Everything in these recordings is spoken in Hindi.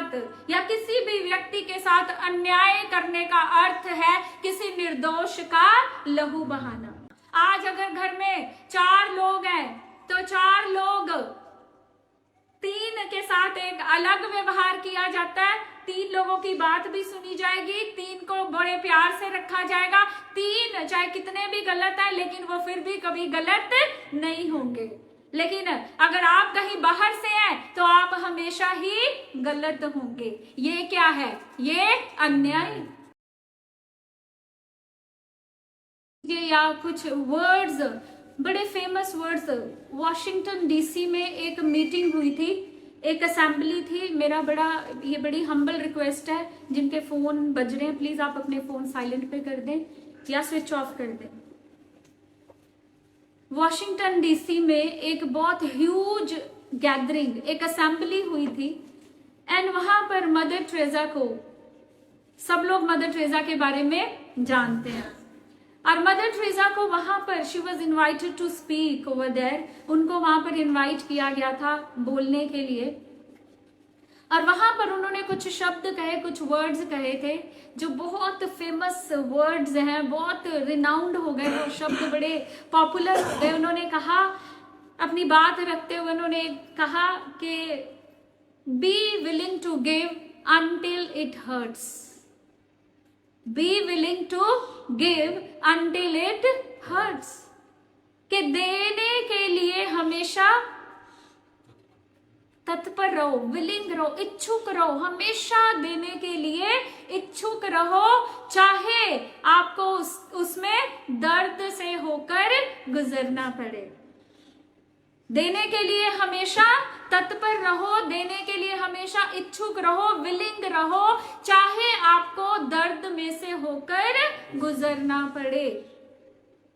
साथ या किसी भी व्यक्ति के साथ अन्याय करने का अर्थ है किसी निर्दोष का लहू बहाना। आज अगर घर में 4 लोग हैं तो 4 लोग 3 के साथ एक अलग व्यवहार किया जाता है, 3 लोगों की बात भी सुनी जाएगी, 3 को बड़े प्यार से रखा जाएगा, 3 चाहे कितने भी गलत है लेकिन वो फिर भी कभी गलत नहीं होंगे। लेकिन अगर आप कहीं बाहर से हैं तो आप हमेशा ही गलत होंगे। ये क्या है? ये अन्याय। या कुछ वर्ड्स, बड़े फेमस वर्ड्स। वॉशिंगटन डीसी में एक मीटिंग हुई थी, एक असेंबली थी। मेरा ये बड़ी हम्बल रिक्वेस्ट है, जिनके फोन बज रहे हैं प्लीज आप अपने फोन साइलेंट पे कर दें या स्विच ऑफ कर दें। वॉशिंगटन डीसी में एक बहुत ह्यूज गैदरिंग, एक असेंबली हुई थी एंड वहां पर मदर टेरेसा को, सब लोग मदर टेरेसा के बारे में जानते हैं, और मदर टेरेसा को वहां पर she was invited to speak over there, उनको वहां पर इन्वाइट किया गया था बोलने के लिए। और वहां पर उन्होंने कुछ शब्द कहे, कुछ वर्ड्स कहे थे जो बहुत फेमस वर्ड्स हैं, बहुत रिनाउंड हो गए वो शब्द, बड़े पॉपुलर हो गए। उन्होंने कहा, अपनी बात रखते हुए उन्होंने कहा कि be willing to give until it hurts, be willing to give until it hurts, कि देने के लिए हमेशा तत्पर रहो, विलिंग रहो, इच्छुक रहो, हमेशा देने के लिए इच्छुक रहो, चाहे आपको उसमें दर्द से होकर गुजरना पड़े। देने के लिए हमेशा तत्पर रहो, देने के लिए हमेशा इच्छुक रहो, विलिंग रहो, चाहे आपको दर्द में से होकर गुजरना पड़े।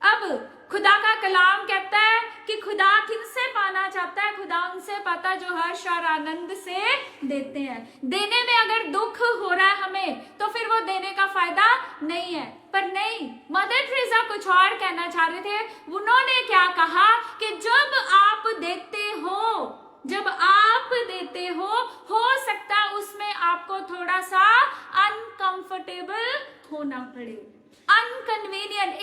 अब खुदा का कलाम कहता है कि खुदा किनसे पाना चाहता है? खुदा उनसे पाता जो हर्ष और आनंद से देते हैं। देने में अगर दुख हो रहा है हमें तो फिर वो देने का फायदा नहीं है। पर नहीं, मदर टेरेसा कुछ और कहना चाह रहे थे। उन्होंने क्या कहा कि जब आप देते हो सकता है उसमें आपको थोड़ा सा अनकंफर्टेबल होना पड़े,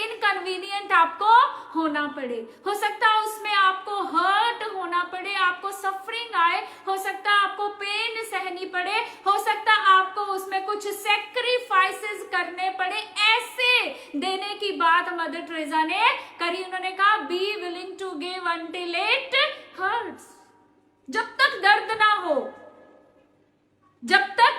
इनकन्वीनियंट आपको होना पड़े, हो सकता है उसमें आपको हर्ट होना पड़े, आपको सफरिंग आए, हो सकता है आपको पेन सहनी पड़े, हो सकता है आपको उसमें कुछ सैक्रिफाइसेस करने पड़े। ऐसे देने की बात मदर टेरेसा ने करी। उन्होंने कहा be willing to give until it hurts. जब तक दर्द ना हो, जब तक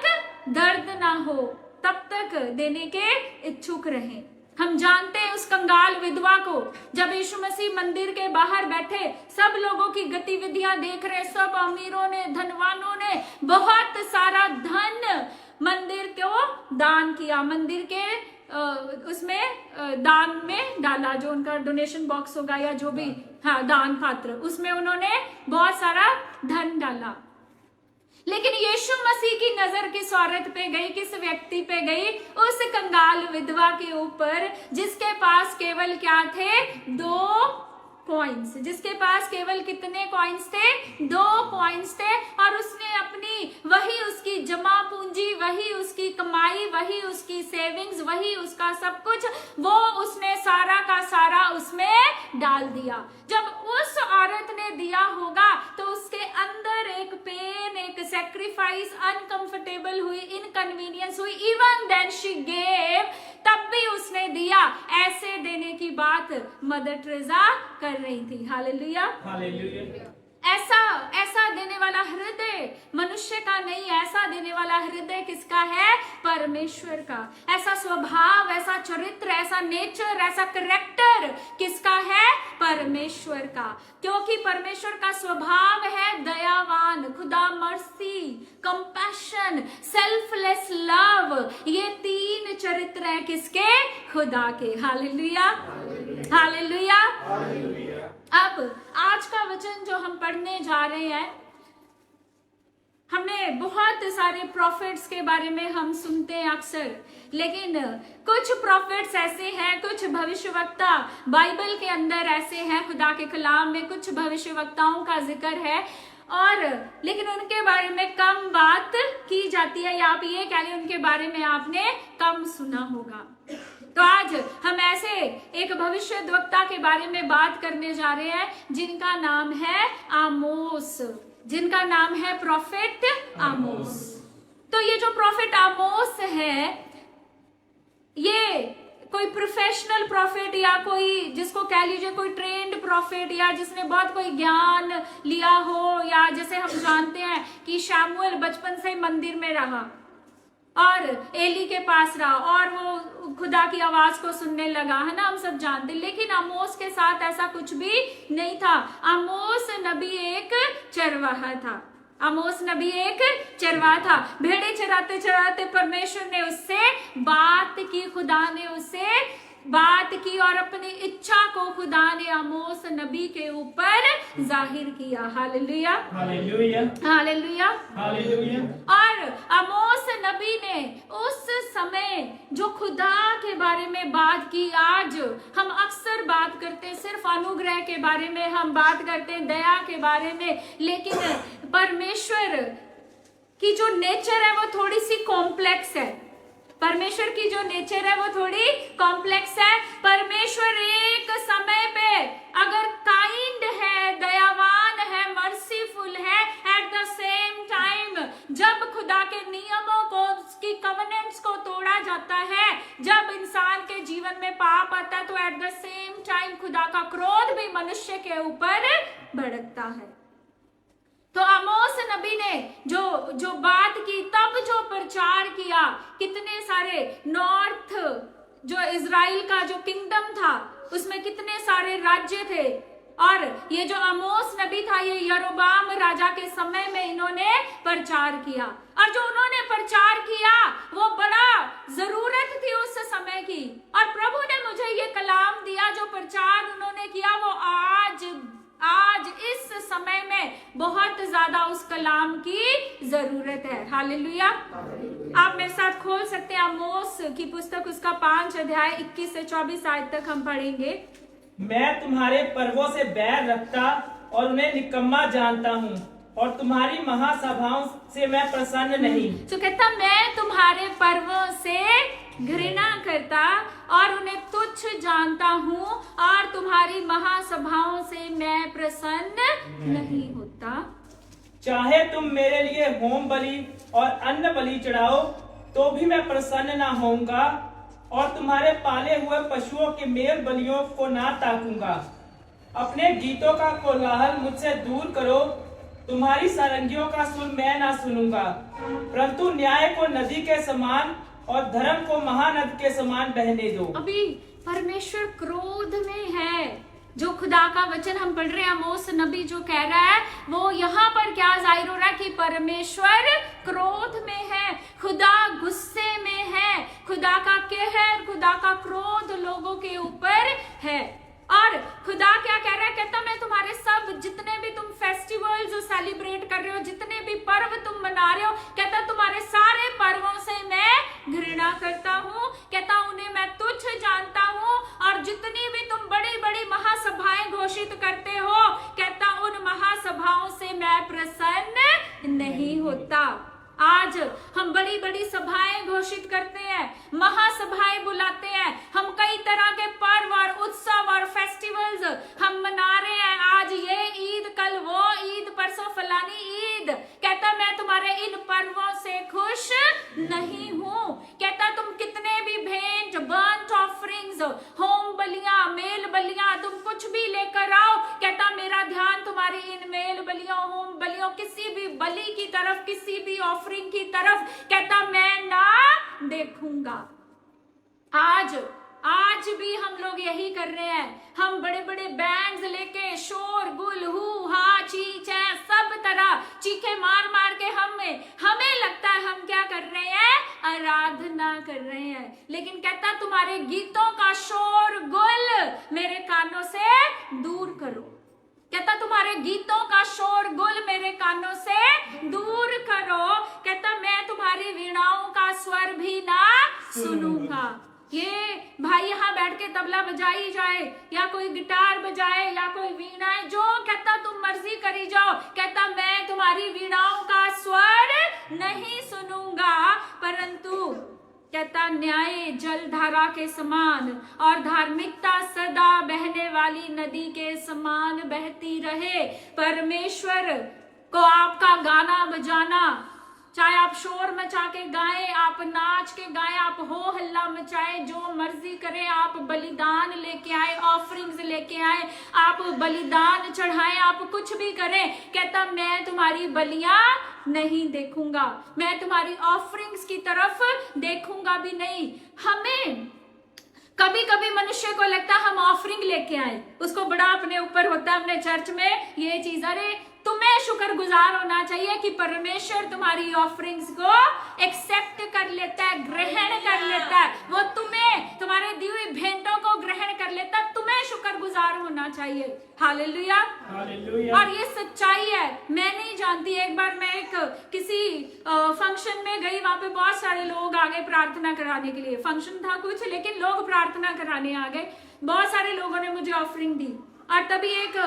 दर्द ना हो तब तक देने के इच्छुक रहें। हम जानते हैं उस कंगाल विधवा को, जब यीशु मसीह मंदिर के बाहर बैठे, सब लोगों की गतिविधियां देख रहे, सब अमीरों ने, धनवानों ने बहुत सारा धन मंदिर को दान किया, मंदिर के उसमें दान में डाला, जो उनका डोनेशन बॉक्स होगा या जो भी, हाँ, दान पात्र, उसमें उन्होंने बहुत सारा धन डाला। लेकिन यीशु मसीह की नजर किस औरत पे गई, किस व्यक्ति पे गई? उस कंगाल विधवा के ऊपर, जिसके पास केवल क्या थे? 2 कॉइन्स। जिसके पास केवल कितने कॉइन्स थे? 2 कॉइन्स थे। और उसने अपनी, वही उसकी जमा पूंजी, वही उसकी कमाई, वही उसकी सेविंग्स, वही उसका सब कुछ, वो उसने सारा का सारा उसमें डाल दिया। जब उस औरत ने दिया होगा तो उसके अंदर एक पेन, एक सैक्रिफाइस, अनकंफर्टेबल हुई, इनकन्वीनियंस हुई। इवन देन शी गेव, तब भी उसने दिया। ऐसे देने की बात मदर टेरेसा कर रही थी। Hallelujah, hallelujah. ऐसा देने वाला हृदय मनुष्य का नहीं, ऐसा देने वाला हृदय किसका है? परमेश्वर का। ऐसा स्वभाव, ऐसा चरित्र, ऐसा नेचर, ऐसा कैरेक्टर किसका है? परमेश्वर का। क्योंकि परमेश्वर का स्वभाव है दयावान, खुदा मर्सी, कंपैशन, सेल्फलेस लव। ये 3 चरित्र है किसके? खुदा के। Hallelujah, hallelujah. अब आज का वचन जो हम पढ़ने जा रहे हैं, हमने बहुत सारे प्रॉफिट्स के बारे में हम सुनते हैं अक्सर, लेकिन कुछ प्रॉफिट्स ऐसे हैं, कुछ भविष्यवक्ता बाइबल के अंदर ऐसे हैं, खुदा के कलाम में कुछ भविष्यवक्ताओं का जिक्र है और लेकिन उनके बारे में कम बात की जाती है, या आप ये कह लें उनके बारे में आपने कम सुना होगा। तो आज हम ऐसे एक भविष्यद्वक्ता के बारे में बात करने जा रहे हैं जिनका नाम है आमोस, जिनका नाम है प्रॉफिट आमोस। तो ये जो प्रॉफिट आमोस है, ये कोई प्रोफेशनल प्रॉफिट या कोई जिसको कह लीजिए कोई ट्रेंड प्रॉफिट या जिसने बहुत कोई ज्ञान लिया हो, या जैसे हम जानते हैं कि शमूएल बचपन से मंदिर में रहा और एली के पास रहा और वो खुदा की आवाज को सुनने लगा, है ना, हम सब जानते। लेकिन आमोस के साथ ऐसा कुछ भी नहीं था। आमोस नबी एक चरवाहा था। आमोस नबी एक चरवाहा था। भेड़े चराते चराते परमेश्वर ने उससे बात की, खुदा ने उससे बात की और अपनी इच्छा को खुदा ने आमोस नबी के ऊपर जाहिर किया। Hallelujah, hallelujah, hallelujah, hallelujah. और आमोस नबी ने उस समय जो खुदा के बारे में बात की, आज हम अक्सर बात करते हैं सिर्फ अनुग्रह के बारे में, हम बात करते हैं दया के बारे में, लेकिन परमेश्वर की जो नेचर है वो थोड़ी सी कॉम्प्लेक्स है। परमेश्वर की जो नेचर है वो थोड़ी कॉम्प्लेक्स है। परमेश्वर एक समय पे अगर काइंड है, दयावान है, मर्सीफुल है, एट द सेम टाइम जब खुदा के नियमों को, उसकी कवेनेंट्स को तोड़ा जाता है, जब इंसान के जीवन में पाप आता है, तो एट द सेम टाइम खुदा का क्रोध भी मनुष्य के ऊपर भड़कता है। तो आमोस नबी ने जो बात की, तब जो प्रचार किया, कितने सारे नॉर्थ जो इजराइल का जो किंगडम था उसमें कितने सारे राज्य थे, और ये जो आमोस नबी था ये यरोबाम राजा के समय में इन्होंने प्रचार किया, और जो उन्होंने प्रचार किया वो बड़ा जरूरत थी उस समय की। और प्रभु ने मुझे ये कलाम दिया, जो प्रचार उन्होंने किया वो आज इस समय में बहुत ज्यादा उस कलाम की जरूरत है। हालेलुया। आप मेरे साथ खोल सकते हैं आमोस की पुस्तक, उसका 5 अध्याय 21 से 24 आयत तक हम पढ़ेंगे। मैं तुम्हारे पर्वों से बैर रखता और उन्हें निकम्मा जानता हूँ, और तुम्हारी महासभाओं से मैं प्रसन्न नहीं। तो कहता मैं तुम्हारे पर्वों से घृणा करता और उन्हें तुच्छ जानता हूँ, और तुम्हारी महासभाओं से मैं प्रसन्न नहीं होता। चाहे तुम मेरे लिए होम बलि और अन्न बलि चढ़ाओ तो भी मैं प्रसन्न ना होऊंगा, और तुम्हारे पाले हुए पशुओं के मेल बलियों को ना ताकूंगा। अपने गीतों का कोलाहल मुझसे दूर करो, तुम्हारी सारंगियों का सुर मैं ना सुनूंगा। परंतु न्याय को नदी के समान और धर्म को महानद के समान बहने दो। अभी परमेश्वर क्रोध में है। जो खुदा का वचन हम पढ़ रहे हैं, आमोस नबी जो कह रहा है, वो यहाँ पर क्या जाहिर हो रहा है कि परमेश्वर क्रोध में है, खुदा गुस्से में है, खुदा का कहर, खुदा का क्रोध लोगों के ऊपर है। और खुदा क्या कह रहा है, कहता मैं तुम्हारे सब जितने भी तुम फेस्टिवल्स सेलिब्रेट कर रहे हो, जितने भी पर्व तुम मना रहे हो, कहता तुम्हारे सारे पर्वों से मैं घृणा करता हूँ, कहता उन्हें मैं तुच्छ जानता हूँ, और जितनी भी तुम बड़ी बड़ी महासभाएं घोषित करते हो, कहता उन महासभाओं से मैं प्रसन्न नहीं होता। आज हम बड़ी बड़ी सभाएं घोषित करते हैं, महासभाएं बुलाते हैं, हम कई तरह के पर्व और उत्सव और फेस्टिवल्स हम मना रहे हैं। आज ये ईद, कल वो ईद, परसों फलानी ईद। कहता मैं तुम्हारे इन पर्वों से खुश नहीं हूँ। कहता तुम कितने भी भेंट, बर्न्ट ऑफरिंग्स, होम बलियां, मेल बलियां, तुम कुछ भी लेकर आओ, कहता मेरा ध्यान तुम्हारी इन मेल बलियों, होम बलियों, किसी भी बलि की तरफ, किसी भी ऑफरिंग की तरफ, कहता मैं ना देखूंगा। आज भी हम लोग यही कर रहे हैं। हम बड़े बड़े बैंड्स लेके शोर गुल हु हा ची चै सब तरह चीखे मार मार के हमें लगता है हम क्या कर रहे हैं, आराधना कर रहे हैं। लेकिन कहता तुम्हारे गीतों का शोर गुल मेरे कानों से दूर करो। कहता तुम्हारे गीतों का शोर गुल मेरे कानों से दूर करो। कहता मैं तुम्हारी वीणाओं का स्वर भी ना सुनूंगा। ये भाई यहाँ बैठ के तबला बजाई जाए या कोई गिटार बजाए या कोई वीणा, जो कहता तुम मर्जी करी जाओ। कहता मैं तुम्हारी वीणाओं का स्वर नहीं सुनूंगा, परंतु कहता न्याय जलधारा के समान और धार्मिकता सदा बहने वाली नदी के समान बहती रहे। परमेश्वर को आपका गाना बजाना, चाहे आप शोर मचा के गाएं, आप नाच के गाएं, आप हो हल्ला मचाए, जो मर्जी करें, आप बलिदान लेके आए, ऑफरिंग्स लेके आए, आप बलिदान चढ़ाएं, आप कुछ भी करें। कहता मैं तुम्हारी बलियां नहीं देखूंगा, मैं तुम्हारी ऑफरिंग्स की तरफ देखूंगा भी नहीं। हमें कभी कभी मनुष्य को लगता है हम ऑफरिंग लेके आए, उसको बड़ा अपने ऊपर होता है, अपने चर्च में ये चीज। अरे तुम्हें शुक्रगुजार होना चाहिए कि परमेश्वर तुम्हारी ऑफरिंग्स को एक्सेप्ट कर लेता है, ग्रहण कर लेता है। वो तुम्हें, तुम्हारे दी हुई भेंटों को ग्रहण कर लेता है। तुम्हें शुक्रगुजार होना चाहिए। Hallelujah, hallelujah. और ये सच्चाई है, मैं नहीं जानती। एक बार मैं एक किसी फंक्शन में गई, वहां पे बहुत सारे लोग आ गए प्रार्थना कराने के लिए। फंक्शन था कुछ, लेकिन लोग प्रार्थना कराने आ गए। बहुत सारे लोगों ने मुझे ऑफरिंग दी और तभी एक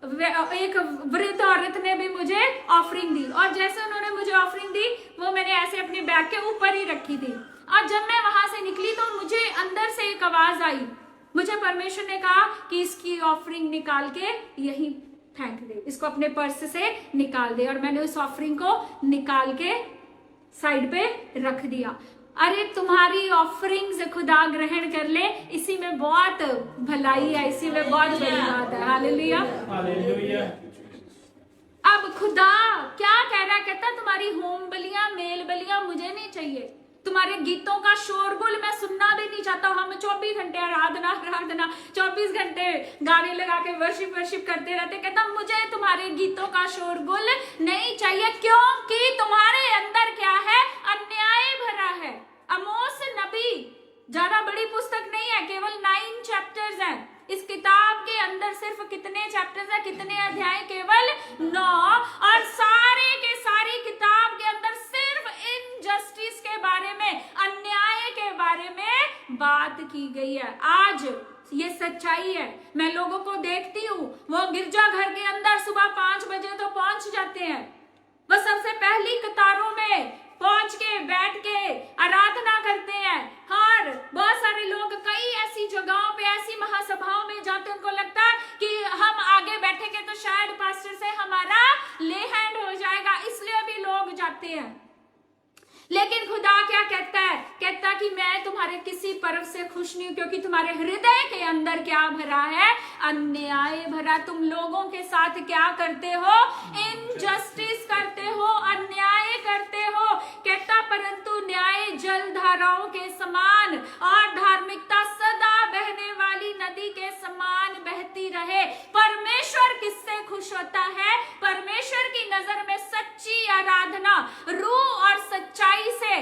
वृद्ध औरत ने भी मुझे ऑफरिंग दी, और जैसे उन्होंने मुझे ऑफरिंग दी वो मैंने ऐसे अपने बैग के ऊपर ही रखी थी। और जब मैं वहां से निकली तो मुझे अंदर से एक आवाज आई, मुझे परमेश्वर ने कहा कि इसकी ऑफरिंग निकाल के यहीं फेंक दे, इसको अपने पर्स से निकाल दे। और मैंने उस ऑफरिंग को निकाल के साइड पे रख दिया। अरे तुम्हारी ऑफरिंग्स खुदा ग्रहण कर ले, इसी में बहुत भलाई है, इसी में बहुत बड़ी बात है। Hallelujah, hallelujah. अब खुदा क्या कह रहा है? कहता तुम्हारी होम बलियां, मेल बलियां मुझे नहीं चाहिए। तुम्हारे गीतों का शोरगुल मैं सुनना भी नहीं चाहता। हम 24 घंटे आराधना 24 घंटे गाने लगा के वर्शिप करते रहते। कहता मुझे तुम्हारे गीतों का शोरगुल नहीं चाहिए, क्योंकि तुम्हारे अंदर क्या है? अन्याय भरा है। आमोस नबी ज्यादा बड़ी पुस्तक नहीं है, केवल 9 चैप्टर्स हैं। इस किताब के अंदर सिर्फ कितने चैप्टर्स हैं, कितने अध्याय? केवल 9। और सारे के सारी किताब के अंदर सिर्फ इनजस्टिस के बारे में, अन्याय के बारे में बात की गई है। आज ये सच्चाई है। मैं लोगों को देखती हूँ, वो गिरजाघर के अंदर सुबह 5 बजे तो पहुंच जाते हैं। वो सबसे पहली कतारों में पहुंच के बैठ के आराधना करते हैं। और बहुत सारे लोग कई ऐसी जगहों पे, ऐसी महासभाओं में जाते, उनको लगता है कि हम आगे बैठेंगे तो शायद पास्टर से हमारा ले हैंड हो जाएगा, इसलिए भी लोग जाते हैं। लेकिन खुदा क्या कहता है? कहता कि मैं तुम्हारे किसी पर्व से खुश नहीं हूं, क्योंकि तुम्हारे हृदय के अंदर क्या भरा है? अन्याय भरा। तुम लोगों के साथ क्या करते हो? इनजस्टिस करते हो, अन्याय करते हो। कहता परंतु न्याय जलधाराओं के समान और धार्मिकता सदा बहने वाली नदी के समान बहती रहे। परमेश्वर किससे खुश होता है? परमेश्वर की नजर में सच्ची आराधना, रूह और सच्चाई से,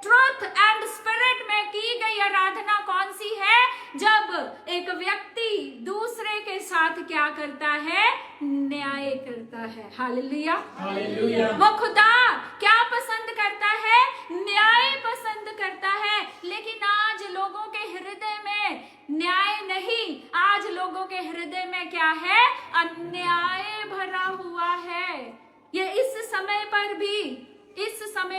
ट्रुथ एंड स्पिरिट में की गई आराधना कौन सी है? जब एक व्यक्ति दूसरे के साथ क्या करता है? न्याय करता है। Hallelujah, hallelujah. वो खुदा क्या पसंद करता है? न्याय पसंद करता है। लेकिन आज लोगों के हृदय में न्याय नहीं, आज लोगों के हृदय में क्या है? अन्याय भरा हुआ है। ये इस समय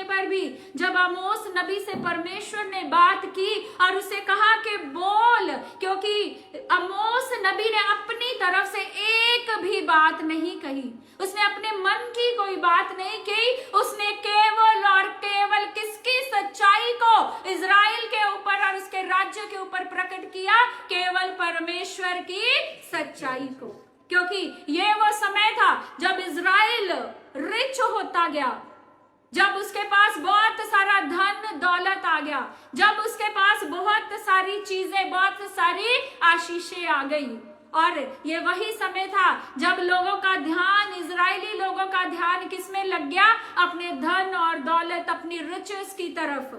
पर भी जब आमोस नबी से परमेश्वर ने बात की और उसे कहा कि बोल, क्योंकि आमोस नबी ने अपनी तरफ से एक भी बात नहीं कही, उसने अपने मन की कोई बात नहीं की। उसने केवल और केवल किसकी सच्चाई को इजराइल के ऊपर और उसके राज्य के ऊपर प्रकट किया? केवल परमेश्वर की सच्चाई को। क्योंकि ये वो समय था जब इजराइल रिच होता गया, जब उसके पास बहुत सारा धन दौलत आ गया, जब उसके पास बहुत सारी चीजें, बहुत सारी आशीषें आ गई। और ये वही समय था जब लोगों का ध्यान, इजरायली लोगों का ध्यान किस में लग गया? अपने धन और दौलत, अपनी रिचेस की तरफ।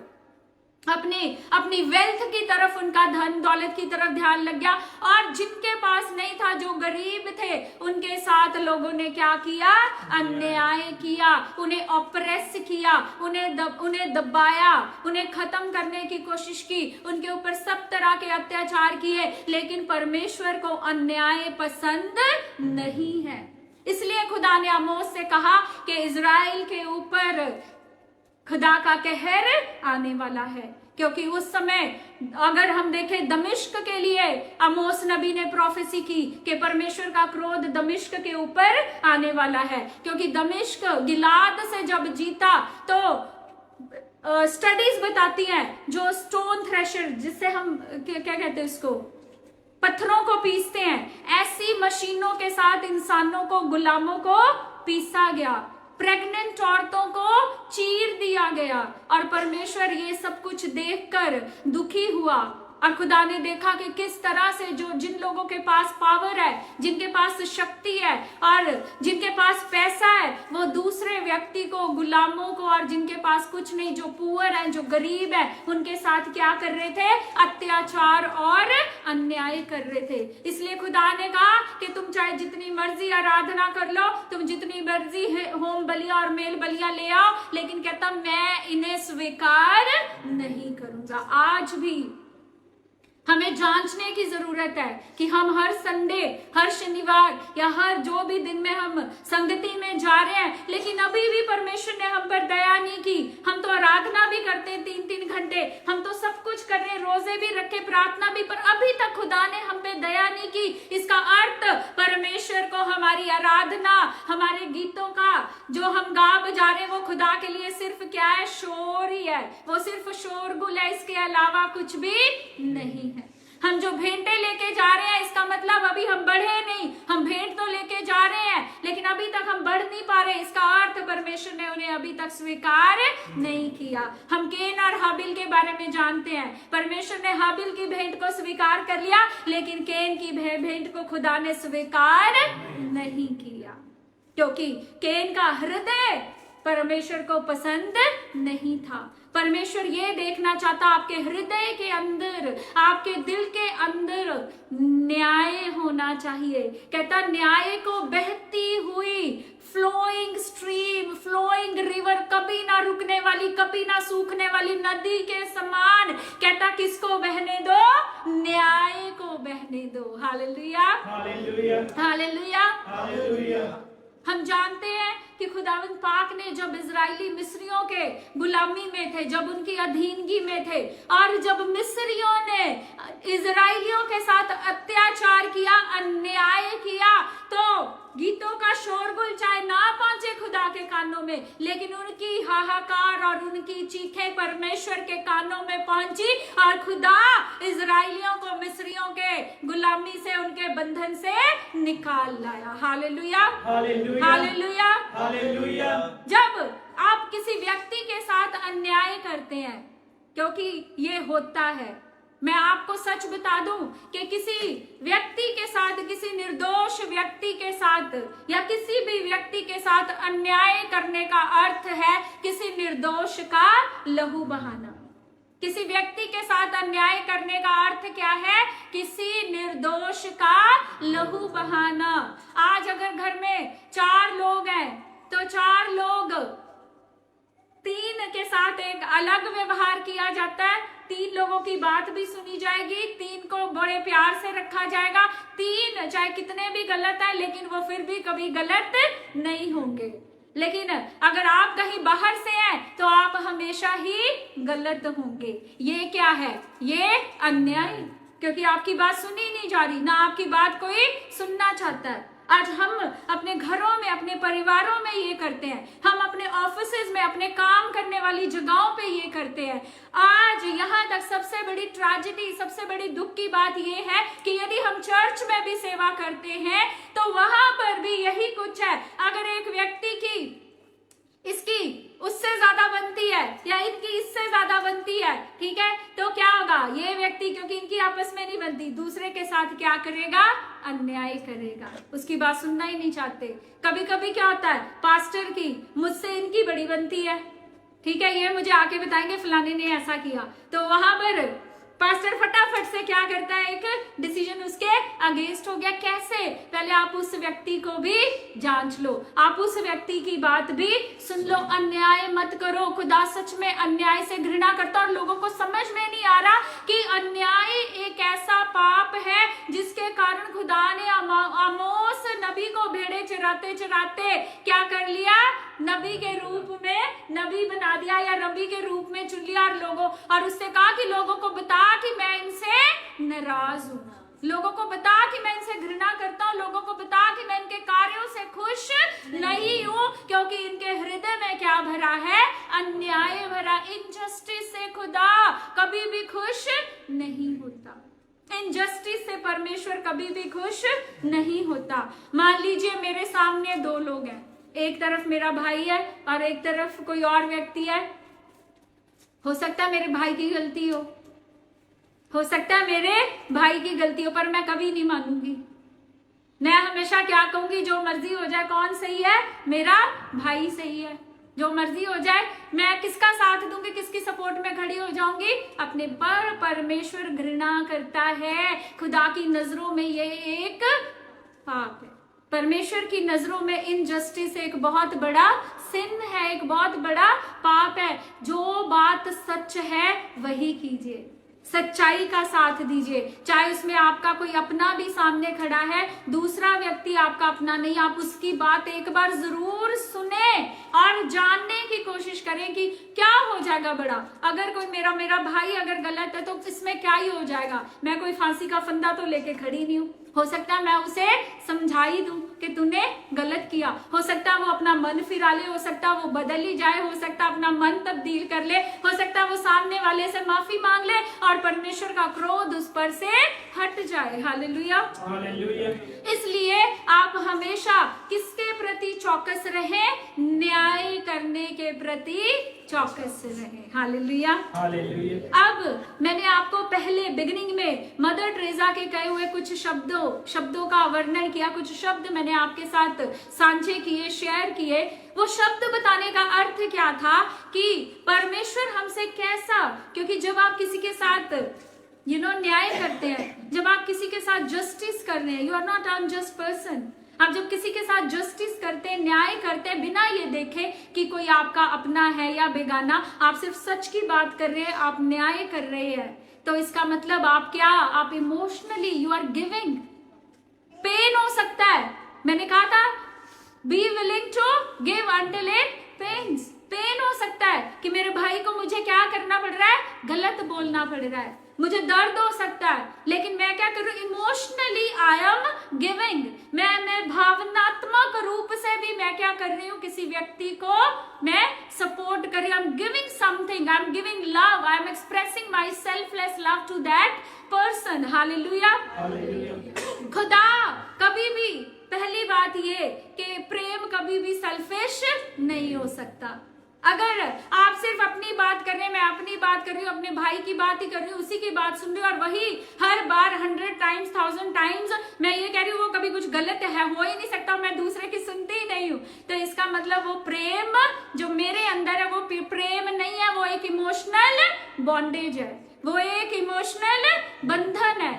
अपनी वेल्थ की तरफ, उनका धन दौलत की तरफ ध्यान लग गया। और जिनके पास नहीं था, जो गरीब थे, उनके साथ लोगों ने क्या किया? अन्याय किया, उन्हें ऑप्रेस किया, उन्हें दबाया, उन्हें खत्म करने की कोशिश की, उनके ऊपर सब तरह के अत्याचार किए। लेकिन परमेश्वर को अन्याय पसंद नहीं है। इसलिए खुदा ने आमोस से कहा कि इजराइल के ऊपर खुदा का कहर आने वाला है। क्योंकि उस समय अगर हम देखें, दमिश्क के लिए आमोस नबी ने प्रोफेसी की कि परमेश्वर का क्रोध दमिश्क के ऊपर आने वाला है। क्योंकि दमिश्क गिलाद से जब जीता तो स्टडीज बताती हैं, जो स्टोन थ्रेशर, जिससे हम क्या कहते हैं उसको, पत्थरों को पीसते हैं, ऐसी मशीनों के साथ इंसानों को, गुलामों को पीसा गया, प्रेग्नेंट औरतों को चीर दिया गया। और परमेश्वर ये सब कुछ देखकर दुखी हुआ। और खुदा ने देखा कि किस तरह से जिन लोगों के पास पावर है, जिनके पास शक्ति है और जिनके पास पैसा है, वो दूसरे व्यक्ति को, गुलामों को, और जिनके पास कुछ नहीं, जो पुअर है, जो गरीब है, उनके साथ क्या कर रहे थे? अत्याचार और अन्याय कर रहे थे। इसलिए खुदा ने कहा कि तुम चाहे जितनी मर्जी आराधना कर लो, तुम जितनी मर्जी होम बलियां और मेल बलियां ले आओ, लेकिन कहता मैं इन्हें स्वीकार नहीं करूंगा। आज भी हमें जांचने की जरूरत है कि हम हर संडे, हर शनिवार या हर जो भी दिन में हम संगति में जा रहे हैं, लेकिन अभी भी परमेश्वर ने हम पर दया नहीं की। हम तो आराधना भी करते हैं 3-3 घंटे, हम तो सब कुछ कर रहे हैं, रोजे भी रखे, प्रार्थना भी, पर अभी तक खुदा ने हम पे दया नहीं की। इसका अर्थ परमेश्वर को हमारी आराधना, हमारे गीतों का जो हम गा बजा रहे हैं, वो खुदा के लिए सिर्फ क्या है? शोर ही है, वो सिर्फ शोरगुल है, इसके अलावा कुछ भी नहीं है। हम जो भेंटे लेके जा रहे हैं, इसका मतलब अभी हम बढ़े नहीं। हम भेंट तो लेके जा रहे हैं, लेकिन अभी तक हम बढ़ नहीं पा रहे। इसका अर्थ परमेश्वर ने उन्हें अभी तक स्वीकार नहीं किया। हम केन और हाबिल के बारे में जानते हैं। परमेश्वर ने हाबिल की भेंट को स्वीकार कर लिया, लेकिन केन की भेंट को खुदा ने स्वीकार नहीं किया, क्योंकि केन का हृदय परमेश्वर को पसंद नहीं था। परमेश्वर ये देखना चाहता, आपके हृदय के अंदर, आपके दिल के अंदर न्याय होना चाहिए। कहता न्याय को बहती हुई फ्लोइंग स्ट्रीम, फ्लोइंग रिवर, कभी ना रुकने वाली, कभी ना सूखने वाली नदी के समान। कहता किसको बहने दो? न्याय को बहने दो। Hallelujah, hallelujah, hallelujah, hallelujah. हम जानते हैं कि खुदावंद पाक ने जब इजराइली मिस्रियों के गुलामी में थे, जब उनकी अधीनगी में थे, और जब मिस्रियों ने इजराइलियों के साथ अत्याचार किया, अन्याय किया, तो गीतों का शोरगुल चाहे ना पहुंचे खुदा के कानों में, लेकिन उनकी हाहाकार और उनकी चीखें परमेश्वर के कानों में पहुंची, और खुदा इजराइलियों को मिस्रियों के गुलामी से, उनके बंधन से निकाल लाया। Hallelujah, hallelujah, hallelujah, hallelujah. जब आप किसी व्यक्ति के साथ अन्याय करते हैं, क्योंकि ये होता है, मैं आपको सच बता दूं कि किसी व्यक्ति के साथ, किसी निर्दोष व्यक्ति के साथ या किसी भी व्यक्ति के साथ अन्याय करने का अर्थ है किसी निर्दोष का लहू बहाना। किसी व्यक्ति के साथ अन्याय करने का अर्थ क्या है? किसी निर्दोष का लहू बहाना। आज अगर घर में 4 लोग हैं तो 4 लोग, 3 के साथ एक अलग व्यवहार किया जाता है, 3 लोगों की बात भी सुनी जाएगी, 3 को बड़े प्यार से रखा जाएगा। 3 चाहे कितने भी गलत है, लेकिन वो फिर भी कभी गलत नहीं होंगे। लेकिन अगर आप कहीं बाहर से हैं तो आप हमेशा ही गलत होंगे। ये क्या है? ये अन्याय, क्योंकि आपकी बात सुनी नहीं जा रही, ना आपकी बात कोई सुनना चाहता है। आज हम अपने घरों में, अपने परिवारों में ये करते हैं, हम अपने ऑफिसेज में, अपने काम करने वाली जगहों पे ये करते हैं। आज यहाँ तक सबसे बड़ी ट्रेजेडी, सबसे बड़ी दुख की बात ये है कि यदि हम चर्च में भी सेवा करते हैं तो वहां पर भी यही कुछ है। अगर एक व्यक्ति की इसकी उससे ज्यादा बनती है या इनकी इससे ज्यादा बनती है, ठीक है, तो क्या होगा? ये व्यक्ति, क्योंकि इनकी आपस में नहीं बनती, दूसरे के साथ क्या करेगा? अन्याय करेगा, उसकी बात सुनना ही नहीं चाहते। कभी कभी क्या होता है, पास्टर की मुझसे इनकी बड़ी बनती है, ठीक है, ये मुझे आके बताएंगे फलाने ने ऐसा किया, तो वहां पर पास्टर फटाफट से क्या करता है, एक डिसीजन उसके अगेंस्ट हो गया। कैसे? पहले आप उस व्यक्ति को भी जांच लो, आप उस व्यक्ति की बात भी सुन लो। अन्याय मत करो। खुदा सच में अन्याय से घृणा करता, और लोगों को समझ में नहीं आ रहा कि अन्याय एक ऐसा पाप है जिसके कारण खुदा ने आमोस नबी को भेड़े चराते चराते क्या कर लिया, नबी के रूप में नबी बना दिया, या नबी के रूप में चुन लिया, और उससे कहा कि लोगों को बता कि मैं इनसे नाराज हूं, लोगों को बता कि मैं इनसे घृणा करता हूं, लोगों को बता कि मैं इनके कार्यों से खुश नहीं हूं, क्योंकि इनके हृदय में क्या भरा है, अन्याय भरा। इनजस्टिस से खुदा कभी भी खुश नहीं होता, इनजस्टिस से परमेश्वर कभी भी खुश नहीं होता। मान लीजिए मेरे सामने दो लोग हैं, एक तरफ मेरा भाई है और एक तरफ कोई और व्यक्ति है। हो सकता है मेरे भाई की गलती हो सकता है मेरे भाई की गलती हो, पर मैं कभी नहीं मानूंगी। मैं हमेशा क्या कहूंगी, जो मर्जी हो जाए, कौन सही है, मेरा भाई सही है, जो मर्जी हो जाए। मैं किसका साथ दूंगी, किसकी सपोर्ट में खड़ी हो जाऊंगी, अपने पर। परमेश्वर घृणा करता है, खुदा की नजरों में ये एक पाप है। परमेश्वर की नजरों में इनजस्टिस एक बहुत बड़ा सिन है, एक बहुत बड़ा पाप है। जो बात सच है वही कीजिए, सच्चाई का साथ दीजिए, चाहे उसमें आपका कोई अपना भी सामने खड़ा है, दूसरा व्यक्ति आपका अपना नहीं, आप उसकी बात एक बार जरूर सुने और जानने की कोशिश करें कि क्या हो जाएगा बड़ा। अगर कोई मेरा भाई अगर गलत है तो इसमें क्या ही हो जाएगा, मैं कोई फांसी का फंदा तो लेके खड़ी नहीं हूं। हो सकता है मैं उसे समझा ही दूं कि तूने गलत किया, हो सकता है वो अपना मन फिरा ले, हो सकता है वो बदल ही जाए, हो सकता है अपना मन तब्दील कर ले, हो सकता है वो सामने वाले से माफी मांग ले और परमेश्वर का क्रोध उस पर से हट जाए। Hallelujah, hallelujah. इसलिए आप हमेशा किसके प्रति चौकस रहे, न्याय करने के प्रति चौकस रहे। Hallelujah, hallelujah. अब मैंने आपको पहले बिगिनिंग में मदर टेरेसा के कहे हुए कुछ शब्दों का वर्णन किया, कुछ शब्द मैंने आपके साथ साझे किए, शेयर किए। वो शब्द बताने का अर्थ क्या था कि परमेश्वर हमसे कैसा, क्योंकि जब आप किसी के साथ न्याय करते हैं, जब आप किसी के साथ जस्टिस कर रहे हैं, you are not unjust person. आप जब किसी के साथ जस्टिस करते हैं, न्याय करते हैं, बिना ये देखे कि कोई आपका अपना है या बेगाना, आप सिर्फ सच की बात कर रहे हैं, आप न्याय कर रहे हैं, तो इसका मतलब आप emotionally you are giving. Pain हो सकता है, मैंने कहा था be willing to give until it pains. Pain हो सकता है कि मेरे भाई को मुझे क्या करना पड़ रहा है, गलत बोलना पड़ रहा है, मुझे दर्द हो सकता है, लेकिन मैं क्या करूं, इमोशनली आई एम गिविंग। मैं भावनात्मक रूप से भी मैं क्या कर रही हूँ, किसी व्यक्ति को मैं सपोर्ट कर रही हूँ। I am giving something, I am giving love, I am expressing my selfless love to that person. Hallelujah, खुदा कभी भी, पहली बात ये कि प्रेम कभी भी सेल्फिश नहीं हो सकता। अगर आप सिर्फ अपनी बात कर रहे हैं, मैं अपनी बात कर रही हूँ, अपने भाई की बात ही कर रही हूँ, उसी की बात सुन रही हूँ, और वही हर बार 100 टाइम्स 1000 टाइम्स मैं ये कह रही हूँ वो कभी कुछ गलत है, हो ही नहीं सकता, मैं दूसरे की सुनती ही नहीं हूँ, तो इसका मतलब वो प्रेम जो मेरे अंदर है वो प्रेम नहीं है, वो एक इमोशनल बॉन्डेज है, वो एक इमोशनल बंधन है।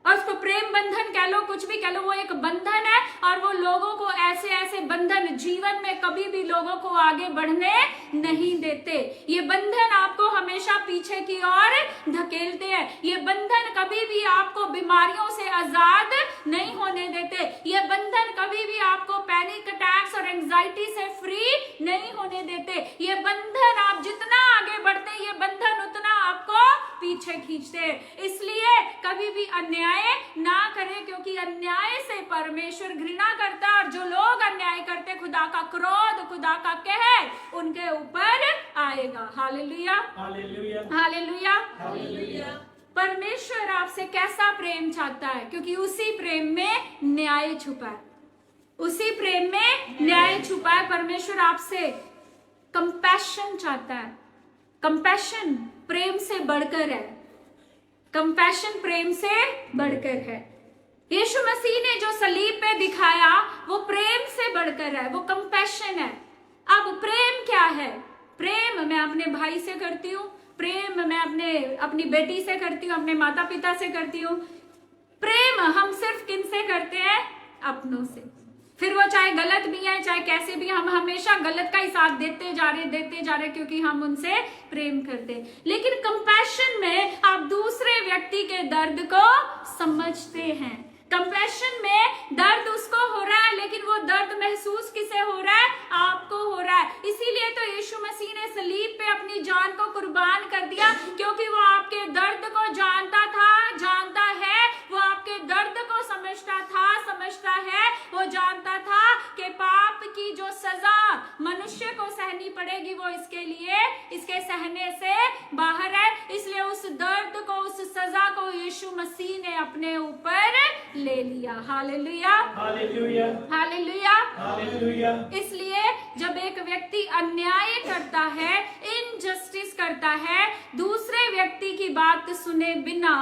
और उसको प्रेम बंधन कह लो, कुछ भी कह लो, वो एक बंधन है। और वो लोगों को ऐसे बंधन जीवन में कभी भी लोगों को आगे बढ़ने नहीं देते। ये बंधन आपको हमेशा पीछे की ओर धकेलते हैं। ये बंधन कभी भी आपको बीमारियों से आजाद नहीं होने देते। ये बंधन कभी भी आपको पैनिक अटैक्स और एंजाइटी से फ्री नहीं होने देते। ये बंधन आप जितना आगे बढ़ते हैं, ये बंधन उतना आपको पीछे खींचते हैं। इसलिए कभी भी अन्याय ना करें, क्योंकि अन्याय से परमेश्वर घृणा करता है, और जो लोग अन्याय करते, खुदा का क्रोध, खुदा का कहर उनके ऊपर आएगा। Hallelujah, hallelujah, hallelujah, hallelujah. परमेश्वर आपसे कैसा प्रेम चाहता है, क्योंकि उसी प्रेम में न्याय छुपा है, उसी प्रेम में न्याय छुपा है। परमेश्वर आपसे कंपैशन चाहता है। कंपैशन प्रेम से बढ़कर है, कंपैशन प्रेम से बढ़कर है। यीशु मसीह ने जो सलीब पे दिखाया वो प्रेम से बढ़कर है, वो कंपैशन है। अब प्रेम क्या है? प्रेम मैं अपने भाई से करती हूँ, प्रेम मैं अपनी बेटी से करती हूँ, अपने माता पिता से करती हूँ। प्रेम हम सिर्फ किन से करते हैं? अपनों से। फिर वो चाहे गलत भी है चाहे कैसे भी, हम हमेशा गलत का ही साथ देते जा रहे क्योंकि हम उनसे प्रेम करते हैं। लेकिन कंपैशन में आप दूसरे व्यक्ति के दर्द को समझते हैं। कंपैशन में दर्द उसको हो रहा है, लेकिन वो दर्द महसूस किसे हो रहा है? आपको हो रहा है। इसीलिए तो यीशु मसीह ने सलीब पे अपनी जान को कुर्बान कर दिया, क्योंकि वो आपके दर्द को जानता था, जानता है। वो आपके दर्द को समझता था, समझता है। वो जानता था कि पाप की जो सजा मनुष्य को सहनी पड़ेगी वो इसके सहने से बाहर है। इसलिए उस दर्द को, उस सजा को यीशु मसीह ने अपने ऊपर ले लिया। Hallelujah, hallelujah, hallelujah, hallelujah. इसलिए जब एक व्यक्ति अन्याय करता है, इनजस्टिस करता है, दूसरे व्यक्ति की बात सुने बिना,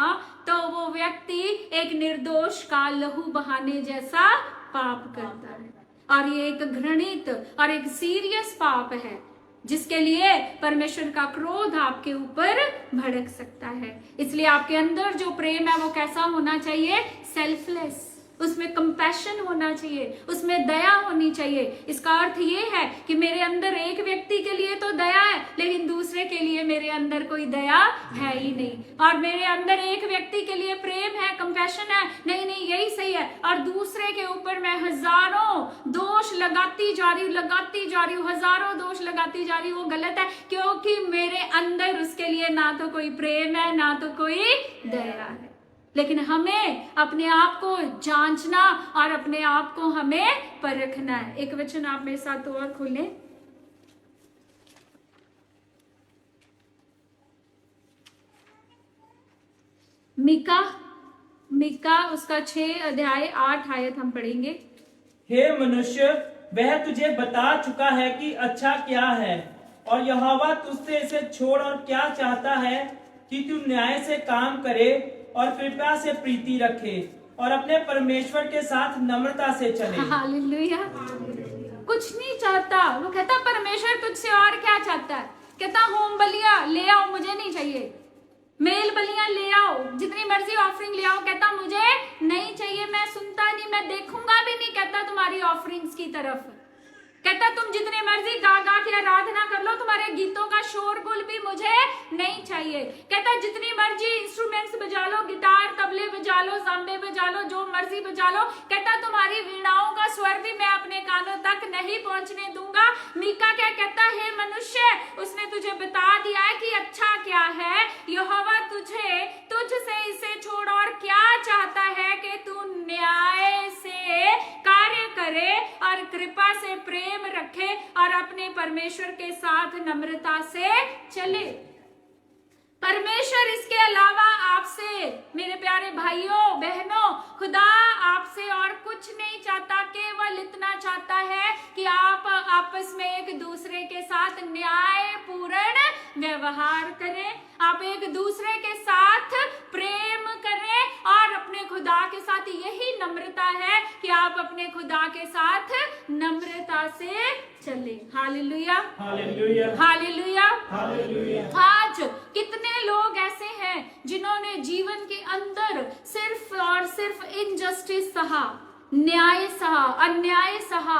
तो वो व्यक्ति एक निर्दोष का लहू बहाने जैसा पाप करता है। और ये एक घृणित और एक सीरियस पाप है, जिसके लिए परमेश्वर का क्रोध आपके ऊपर भड़क सकता है। इसलिए आपके अंदर जो प्रेम है वो कैसा होना चाहिए? सेल्फलेस। उसमें कंपैशन होना चाहिए, उसमें दया होनी चाहिए। इसका अर्थ ये है कि मेरे अंदर एक व्यक्ति के लिए तो दया है, लेकिन दूसरे के लिए मेरे अंदर कोई दया है ही नहीं। और मेरे अंदर एक व्यक्ति के लिए प्रेम है, कंपैशन है, नहीं यही सही है, और दूसरे के ऊपर मैं हजारों दोष लगाती जा रही हूँ, हजारों दोष लगाती जा रही हूँ। वो गलत है, क्योंकि मेरे अंदर उसके लिए ना तो कोई प्रेम है, ना तो कोई दया है। लेकिन हमें अपने आप को जांचना और अपने आप को हमें परखना है। एक वचन आप मेरे साथ और खोलें। मीका उसका 6 अध्याय 8 आयत हम पढ़ेंगे। हे मनुष्य, वह तुझे बता चुका है कि अच्छा क्या है, और यहोवा तुझसे इसे छोड़ और क्या चाहता है कि तू न्याय से काम करे और कृपा से प्रीति रखे और अपने परमेश्वर के साथ नम्रता से चले। हालेलुया। कुछ नहीं चाहता। वो कहता परमेश्वर तुझसे और क्या चाहता है? कहता होम बलियां ले आओ, मुझे नहीं चाहिए। मेल बलियां ले आओ, जितनी मर्जी ऑफरिंग ले आओ। कहता मुझे नहीं चाहिए, मैं सुनता नहीं, मैं देखूंगा भी नहीं। कहता तुम्हारी ऑफरिंग्स की तरफ। कहता तुम जितने मर्जी गा के आराधना कर लो, तुम्हारे गीतों का शोरगुल भी मुझे नहीं चाहिए। कहता जितनी मर्जी इंस्ट्रूमेंट्स बजा लो, गिटार, तबले बजा लो, सांबे बजा लो, जो मर्जी बजा लो। कहता तुम्हारी वीणाओं का स्वर भी मैं अपने कानों तक नहीं पहुंचने दूंगा। मीका क्या कहता है? मनुष्य, उसने तुझे बता दिया है कि अच्छा क्या है। यहोवा तुझसे इसे छोड़ और क्या चाहता है कि तू न्याय से कार्य करे और कृपा से प्रेम रखे और अपने परमेश्वर के साथ नम्रता से चले। परमेश्वर इसके अलावा आपसे, मेरे प्यारे भाइयों बहनों, खुदा आपसे और कुछ नहीं चाहता। केवल इतना चाहता है कि आप आपस में एक दूसरे के साथ न्यायपूर्ण व्यवहार करें, आप एक दूसरे के साथ प्रेम करें और अपने खुदा के साथ यही नम्रता है कि आप अपने खुदा के साथ नम्रता से चले। Hallelujah, hallelujah, hallelujah, hallelujah. आज कितने लोग ऐसे हैं जिन्होंने जीवन के अंदर सिर्फ और सिर्फ इनजस्टिस सहा, न्याय सहा, अन्याय सहा,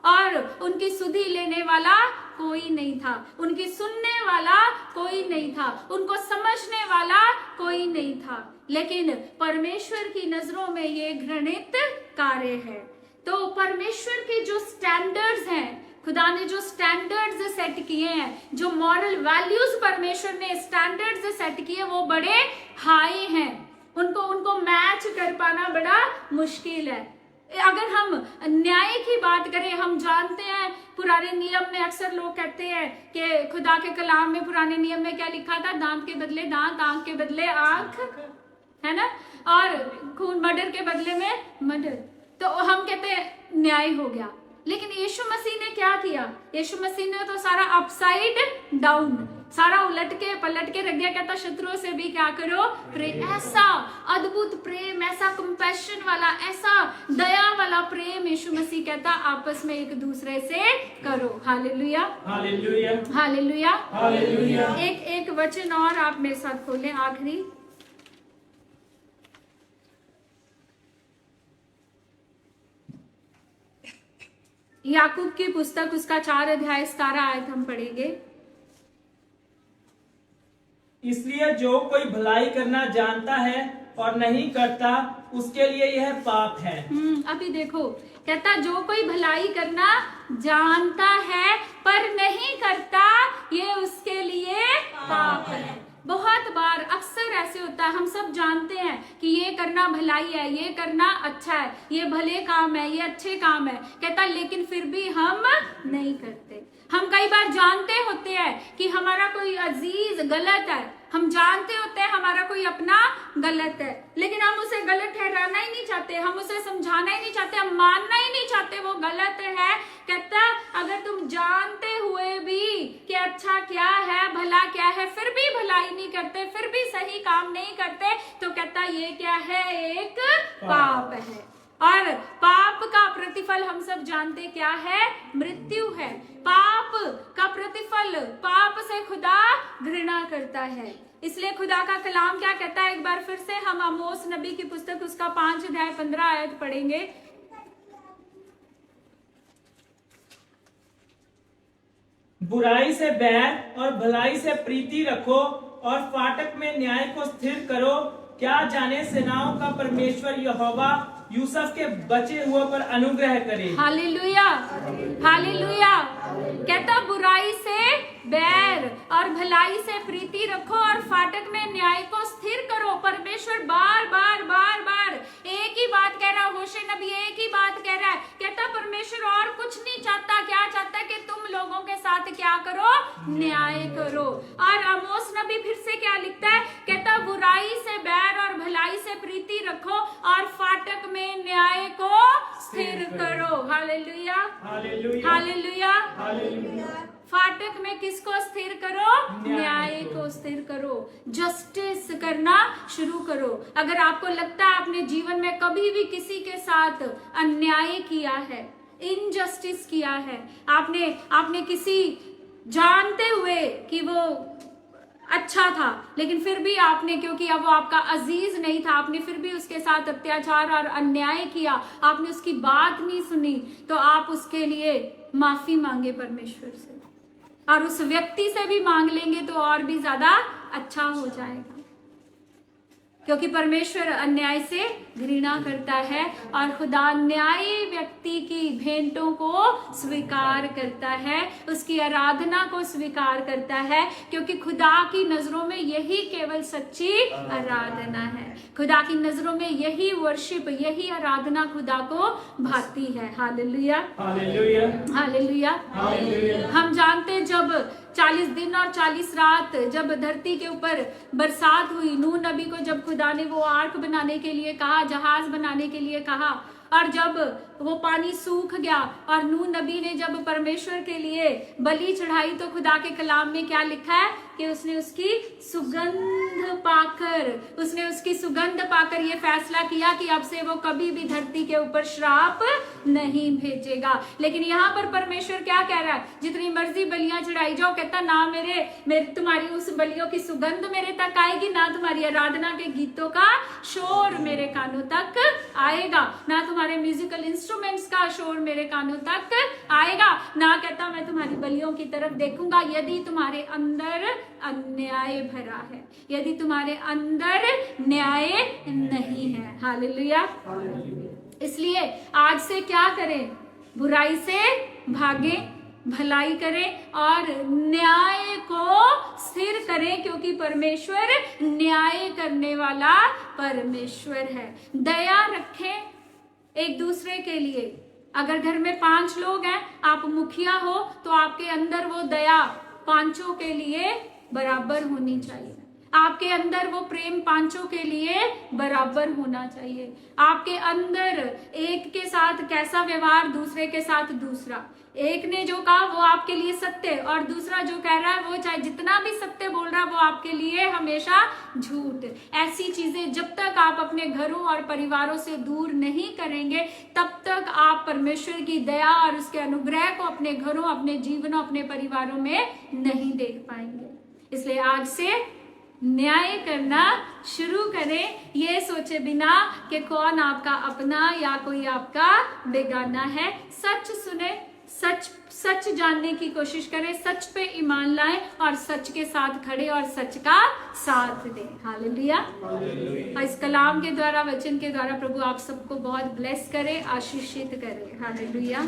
और उनकी सुधि लेने वाला कोई नहीं था, उनकी सुनने वाला कोई नहीं था, उनको समझने वाला कोई नहीं था। लेकिन परमेश्वर की नजरों में ये घृणित कार्य है। तो परमेश्वर के जो स्टैंडर्ड्स हैं, खुदा ने जो स्टैंडर्ड्स सेट किए हैं, जो मॉरल वैल्यूज परमेश्वर ने स्टैंडर्ड्स सेट किए, वो बड़े हाई हैं। उनको मैच कर पाना बड़ा मुश्किल है। अगर हम न्याय की बात करें, हम जानते हैं पुराने नियम में अक्सर लोग कहते हैं कि खुदा के कलाम में पुराने नियम में क्या लिखा था? दांत के बदले दांत, आंख के बदले आंख, है ना, और खून, मर्डर के बदले में मर्डर। तो हम कहते हैं न्याय हो गया। लेकिन यीशु मसीह ने क्या किया? यीशु मसीह ने तो सारा अपसाइड डाउन, सारा उलट के पलट के रख दिया। कहता शत्रुओं से भी क्या करो, प्रेम। ऐसा अद्भुत प्रेम, ऐसा कंपैशन वाला, ऐसा दया वाला प्रेम यीशु मसीह कहता आपस में एक दूसरे से करो। Hallelujah, hallelujah, hallelujah, hallelujah. एक वचन और आप मेरे साथ खोलें, आखिरी। याकूब की पुस्तक उसका 4 अध्याय 17 आयत हम पढ़ेंगे। इसलिए जो कोई भलाई करना जानता है और नहीं करता उसके लिए यह पाप है। अभी देखो, कहता जो कोई भलाई करना जानता है पर नहीं करता ये उसके लिए पाप है। बहुत बार अक्सर ऐसे होता है, हम सब जानते हैं कि ये करना भलाई है, ये करना अच्छा है, ये भले काम है, ये अच्छे काम है, कहता लेकिन फिर भी हम नहीं करते। हम कई बार जानते होते हैं कि हमारा कोई अजीज गलत है, हम जानते होते हैं हमारा कोई अपना गलत है, लेकिन हम उसे गलत ठहराना ही नहीं चाहते, हम उसे समझाना ही नहीं चाहते, हम मानना ही नहीं चाहते वो गलत है। कहता अगर तुम जानते हुए भी कि अच्छा क्या है, भला क्या है, फिर भी भलाई नहीं करते, फिर भी सही काम नहीं करते, तो कहता ये क्या है, एक पाप है। और पाप का प्रतिफल हम सब जानते क्या है, मृत्यु है। पाप का प्रतिफल, पाप से खुदा घृणा करता है। इसलिए खुदा का कलाम क्या कहता है, एक बार फिर से हम आमोस नबी की पुस्तक उसका 5 अध्याय 15 आयत पढ़ेंगे। बुराई से बैर और भलाई से प्रीति रखो और फाटक में न्याय को स्थिर करो। क्या जाने सेनाओं का परमेश्वर यहोवा यूसुफ के बचे हुए पर अनुग्रह करे। Hallelujah, hallelujah. कहता बुराई से बैर और भलाई से प्रीति रखो और फाटक में न्याय को स्थिर करो। परमेश्वर बार बार बार बार एक ही बात कह रहा है, होशे नबी एक ही बात कह रहा है। कहता परमेश्वर और कुछ नहीं चाहता, क्या चाहता है कि तुम लोगों के साथ क्या करो, न्याय करो। और आमोस नबी फिर से क्या लिखता है, कहता बुराई से बैर और भलाई से प्रीति रखो और फाटक में न्याय को स्थिर करो। Hallelujah, hallelujah, hallelujah, hallelujah. फाटक में किसको स्थिर करो, न्याय को स्थिर करो, जस्टिस करना शुरू करो। अगर आपको लगता है आपने जीवन में कभी भी किसी के साथ अन्याय किया है, इनजस्टिस किया है, आपने किसी जानते हुए कि वो अच्छा था लेकिन फिर भी आपने, क्योंकि अब वो आपका अजीज नहीं था, आपने फिर भी उसके साथ अत्याचार और अन्याय किया, आपने उसकी बात नहीं सुनी, तो आप उसके लिए माफी मांगे परमेश्वर से, और उस व्यक्ति से भी मांग लेंगे तो और भी ज्यादा अच्छा हो जाएगा। क्योंकि परमेश्वर अन्याय से घृणा करता है और खुदा न्यायी व्यक्ति की भेंटों को स्वीकार करता है, उसकी आराधना को स्वीकार करता है, क्योंकि खुदा की नजरों में यही केवल सच्ची आराधना है। खुदा की नजरों में यही वर्शिप, यही आराधना खुदा को भाती है। Hallelujah, hallelujah, hallelujah. हम जानते जब 40 दिन और 40 रात जब धरती के ऊपर बरसात हुई, नूह नबी को जब खुदा ने वो आर्क बनाने के लिए कहा, जहाज बनाने के लिए कहा, और जब वो पानी सूख गया और नूह नबी ने जब परमेश्वर के लिए बलि चढ़ाई, तो खुदा के कलाम में क्या लिखा है कि उसने उसकी सुगंध पाकर ये फैसला किया कि अब से वो कभी भी धरती के ऊपर श्राप नहीं भेजेगा। लेकिन यहाँ पर परमेश्वर क्या कह रहा है, जितनी मर्जी बलियां चढ़ाई जाओ, कहता ना मेरे तुम्हारी उस बलियों की सुगंध मेरे तक आएगी, ना तुम्हारी आराधना के गीतों का शोर मेरे कानों तक आएगा, ना तुम्हारे म्यूजिकल इंस्ट्रूमेंट्स का शोर मेरे कानों तक आएगा, ना कहता मैं तुम्हारी बलियों की तरफ देखूंगा यदि तुम्हारे अंदर अन्याय भरा है, यदि तुम्हारे अंदर न्याय नहीं है। हालेलुया। इसलिए आज से क्या करें, बुराई से भागे, भलाई करें और न्याय को स्थिर करें, क्योंकि परमेश्वर न्याय करने वाला परमेश्वर है। दया रखें एक दूसरे के लिए। अगर घर में 5 लोग हैं, आप मुखिया हो, तो आपके अंदर वो दया 5 के लिए बराबर होनी चाहिए। आपके अंदर वो प्रेम पांचों के लिए बराबर होना चाहिए। आपके अंदर एक के साथ कैसा व्यवहार, दूसरे के साथ दूसरा। एक ने जो कहा वो आपके लिए सत्य, और दूसरा जो कह रहा है वो चाहे जितना भी सत्य बोल रहा है वो आपके लिए हमेशा झूठ। ऐसी चीजें जब तक आप अपने घरों और परिवारों से दूर नहीं करेंगे तब तक आप परमेश्वर की दया और उसके अनुग्रह को अपने घरों, अपने जीवनों, अपने परिवारों में नहीं देख पाएंगे। इसलिए आज से न्याय करना शुरू करें, ये सोचे बिना कि कौन आपका अपना या कोई आपका बेगाना है। सच सुने, सच जानने की कोशिश करें, सच पे ईमान लाएं और सच के साथ खड़े और सच का साथ दें। हालेलुया। और इस कलाम के द्वारा, वचन के द्वारा प्रभु आप सबको बहुत ब्लेस करे, आशीषित करे। हालेलुया।